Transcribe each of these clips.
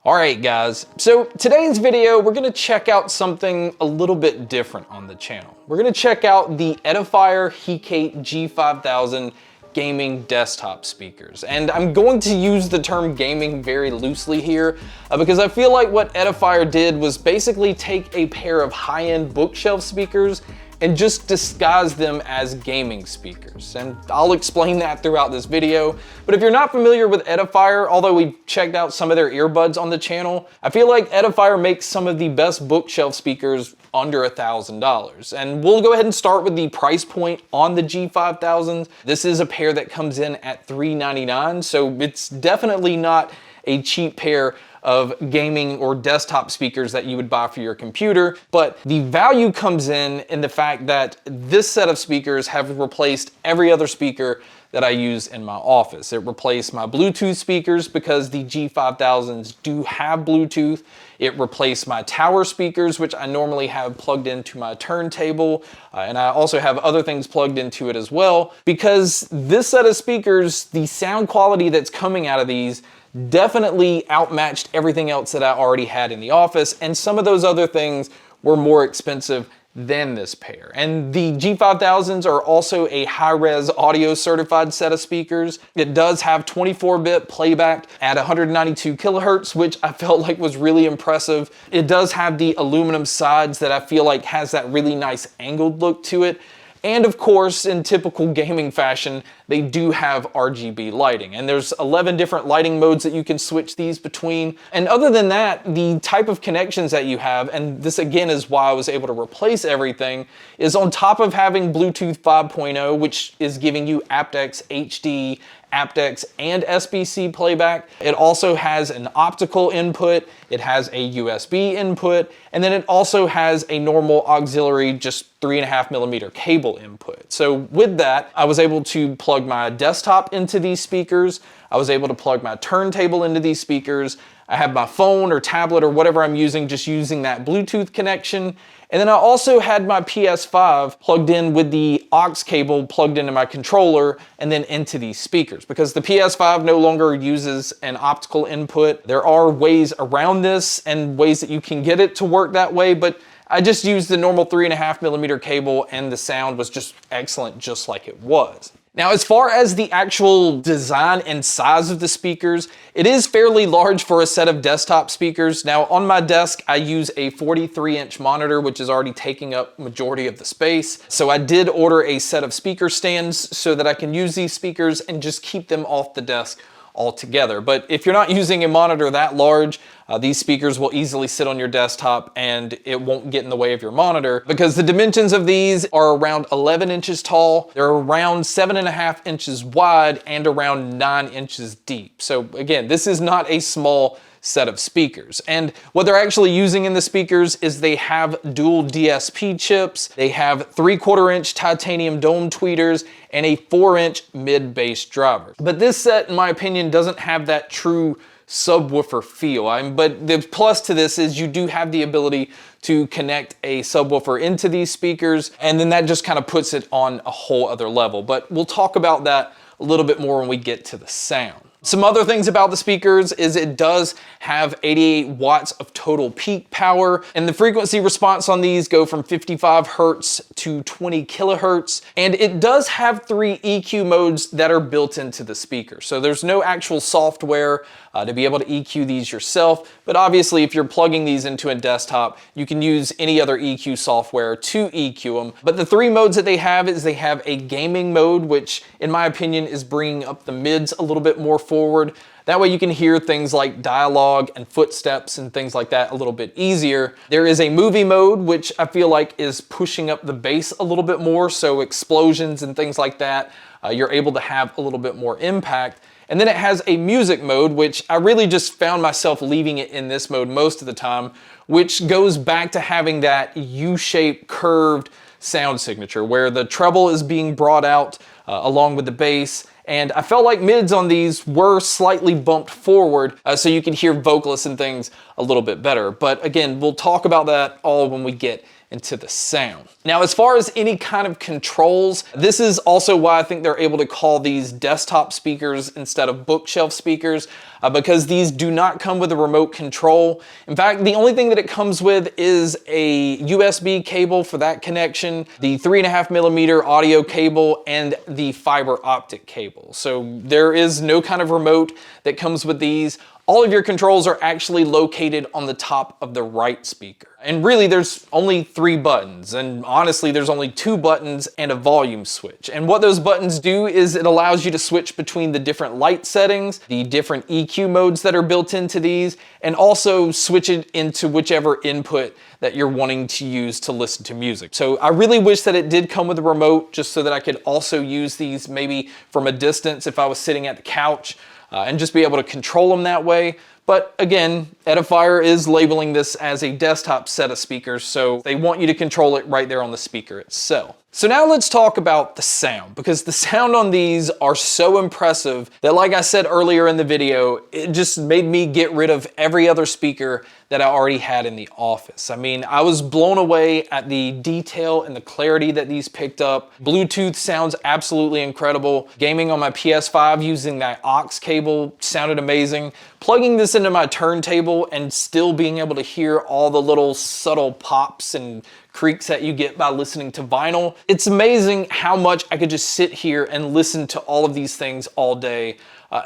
Alright guys, so today's video we're going to check out something a little bit different on the channel. We're going to check out the Edifier G5000 gaming desktop speakers. And I'm going to use the term gaming very loosely here because I feel like what Edifier did was basically take a pair of high-end bookshelf speakers and just disguise them as gaming speakers. And I'll explain that throughout this video. But if you're not familiar with Edifier, although we've checked out some of their earbuds on the channel, I feel like Edifier makes some of the best bookshelf speakers under $1,000. And we'll go ahead and start with the price point on the G5000. This is a pair that comes in at $399, so it's definitely not a cheap pair of gaming or desktop speakers that you would buy for your computer, but the value comes in the fact that this set of speakers have replaced every other speaker that I use in my office. It replaced my Bluetooth speakers because the G5000s do have Bluetooth. It replaced my tower speakers, which I normally have plugged into my turntable, and I also have other things plugged into it as well, because this set of speakers, the sound quality that's coming out of these definitely outmatched everything else that I already had in the office, and some of those other things were more expensive than this pair. And the G5000s are also a high-res audio certified set of speakers. It does have 24-bit playback at 192 kilohertz, which I felt like was really impressive. It does have the aluminum sides that I feel like has that really nice angled look to it. And of course, in typical gaming fashion, they do have RGB lighting. And there's 11 different lighting modes that you can switch these between. And other than that, the type of connections that you have, and this again is why I was able to replace everything, is on top of having Bluetooth 5.0, which is giving you aptX HD, aptX and SBC playback. It also has an optical input, it has a USB input, and then it also has a normal auxiliary, just 3.5mm cable input. So with that, I was able to plug my desktop into these speakers. I was able to plug my turntable into these speakers. I have my phone or tablet or whatever I'm using, just using that Bluetooth connection. And then I also had my PS5 plugged in with the aux cable plugged into my controller and then into these speakers. Because the PS5 no longer uses an optical input. There are ways around this and ways that you can get it to work that way, but I just used the normal 3.5mm cable and the sound was just excellent just like it was. Now, as far as the actual design and size of the speakers, it is fairly large for a set of desktop speakers. Now, on my desk, I use a 43-inch monitor, which is already taking up majority of the space. So I did order a set of speaker stands so that I can use these speakers and just keep them off the desk altogether. But if you're not using a monitor that large, these speakers will easily sit on your desktop and it won't get in the way of your monitor, because the dimensions of these are around 11 inches tall, they're around 7.5 inches wide, and around 9 inches deep. So again, this is not a small set of speakers. And what they're actually using in the speakers is they have dual DSP chips, they have 3/4-inch titanium dome tweeters, and a 4-inch mid-bass driver. But this set, in my opinion, doesn't have that true subwoofer feel. But the plus to this is you do have the ability to connect a subwoofer into these speakers, and then that just kind of puts it on a whole other level. But we'll talk about that a little bit more when we get to the sound. Some other things about the speakers is it does have 88 watts of total peak power, and the frequency response on these go from 55 hertz to 20 kilohertz, and it does have 3 EQ modes that are built into the speaker. So there's no actual software to be able to EQ these yourself, but obviously if you're plugging these into a desktop, you can use any other EQ software to EQ them. But the 3 modes that they have is they have a gaming mode, which in my opinion is bringing up the mids a little bit more forward. That way you can hear things like dialogue and footsteps and things like that a little bit easier. There is a movie mode, which I feel like is pushing up the bass a little bit more, so explosions and things like that, you're able to have a little bit more impact. And then it has a music mode, which I really just found myself leaving it in this mode most of the time, which goes back to having that U-shaped curved sound signature where the treble is being brought out along with the bass. And I felt like mids on these were slightly bumped forward so you can hear vocalists and things a little bit better. But again, we'll talk about that all when we get into the sound. Now, as far as any kind of controls, this is also why I think they're able to call these desktop speakers instead of bookshelf speakers, because these do not come with a remote control. In fact, the only thing that it comes with is a USB cable for that connection, the 3.5mm audio cable, and the fiber optic cable. So there is no kind of remote that comes with these. All of your controls are actually located on the top of the right speaker. And really, there's only 3 buttons, and honestly, there's only 2 buttons and a volume switch. And what those buttons do is it allows you to switch between the different light settings, the different EQ modes that are built into these, and also switch it into whichever input that you're wanting to use to listen to music. So I really wish that it did come with a remote, just so that I could also use these maybe from a distance if I was sitting at the couch, and just be able to control them that way. But again, Edifier is labeling this as a desktop set of speakers, so they want you to control it right there on the speaker itself. So now let's talk about the sound, because the sound on these are so impressive that, like I said earlier in the video, it just made me get rid of every other speaker that I already had in the office. I mean, I was blown away at the detail and the clarity that these picked up. Bluetooth sounds absolutely incredible. Gaming on my PS5 using that aux cable sounded amazing. Plugging this into my turntable and still being able to hear all the little subtle pops and creaks that you get by listening to vinyl. It's amazing how much I could just sit here and listen to all of these things all day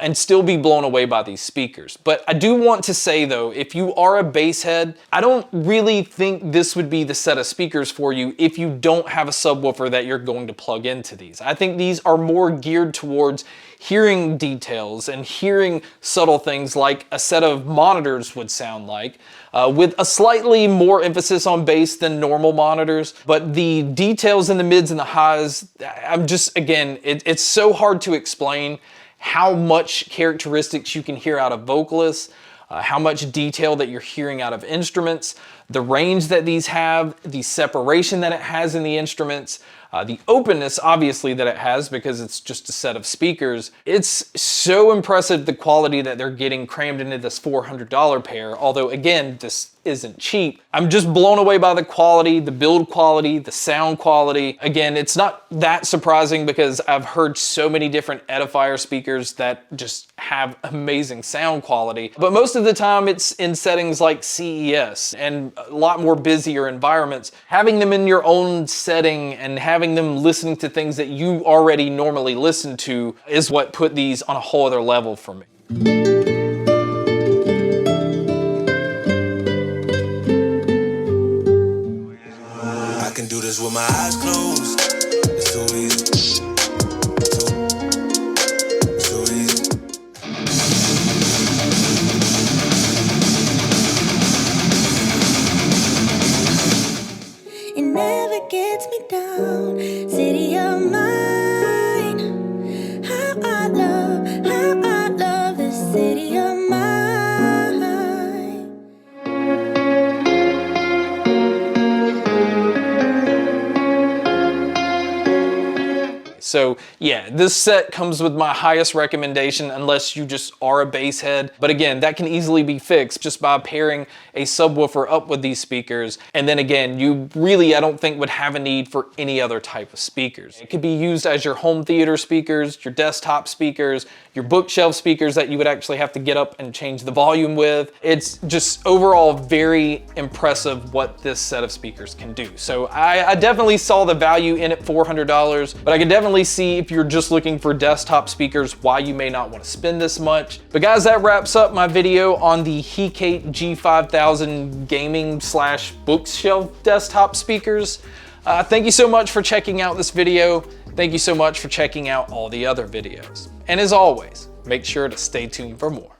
and still be blown away by these speakers. But I do want to say though, if you are a bass head, I don't really think this would be the set of speakers for you if you don't have a subwoofer that you're going to plug into these. I think these are more geared towards hearing details and hearing subtle things like a set of monitors would sound like, with a slightly more emphasis on bass than normal monitors. But the details in the mids and the highs, I'm just, again, it's so hard to explain how much characteristics you can hear out of vocalists, how much detail that you're hearing out of instruments, the range that these have, the separation that it has in the instruments, the openness, obviously, that it has because it's just a set of speakers. It's so impressive, the quality that they're getting crammed into this $400 pair, although again, this isn't cheap. I'm just blown away by the quality, the build quality, the sound quality. Again, it's not that surprising because I've heard so many different Edifier speakers that just have amazing sound quality, but most of the time it's in settings like CES and a lot more busier environments. Having them in your own setting and having them listening to things that you already normally listen to is what put these on a whole other level for me. I can do this with my eyes closed. It's too easy. Too easy. It never gets me down. City of mine. How I love this city of mine. So yeah, this set comes with my highest recommendation unless you just are a bass head. But again, that can easily be fixed just by pairing a subwoofer up with these speakers. And then again, you really, I don't think, would have a need for any other type of speakers. It could be used as your home theater speakers, your desktop speakers, your bookshelf speakers that you would actually have to get up and change the volume with. It's just overall very impressive what this set of speakers can do. So I definitely saw the value in it, $400, but I could definitely see if you're just looking for desktop speakers why you may not want to spend this much. But guys, that wraps up my video on the Hecate G5000 gaming / bookshelf desktop speakers. Thank you so much for checking out this video. Thank you so much for checking out all the other videos. And as always, make sure to stay tuned for more.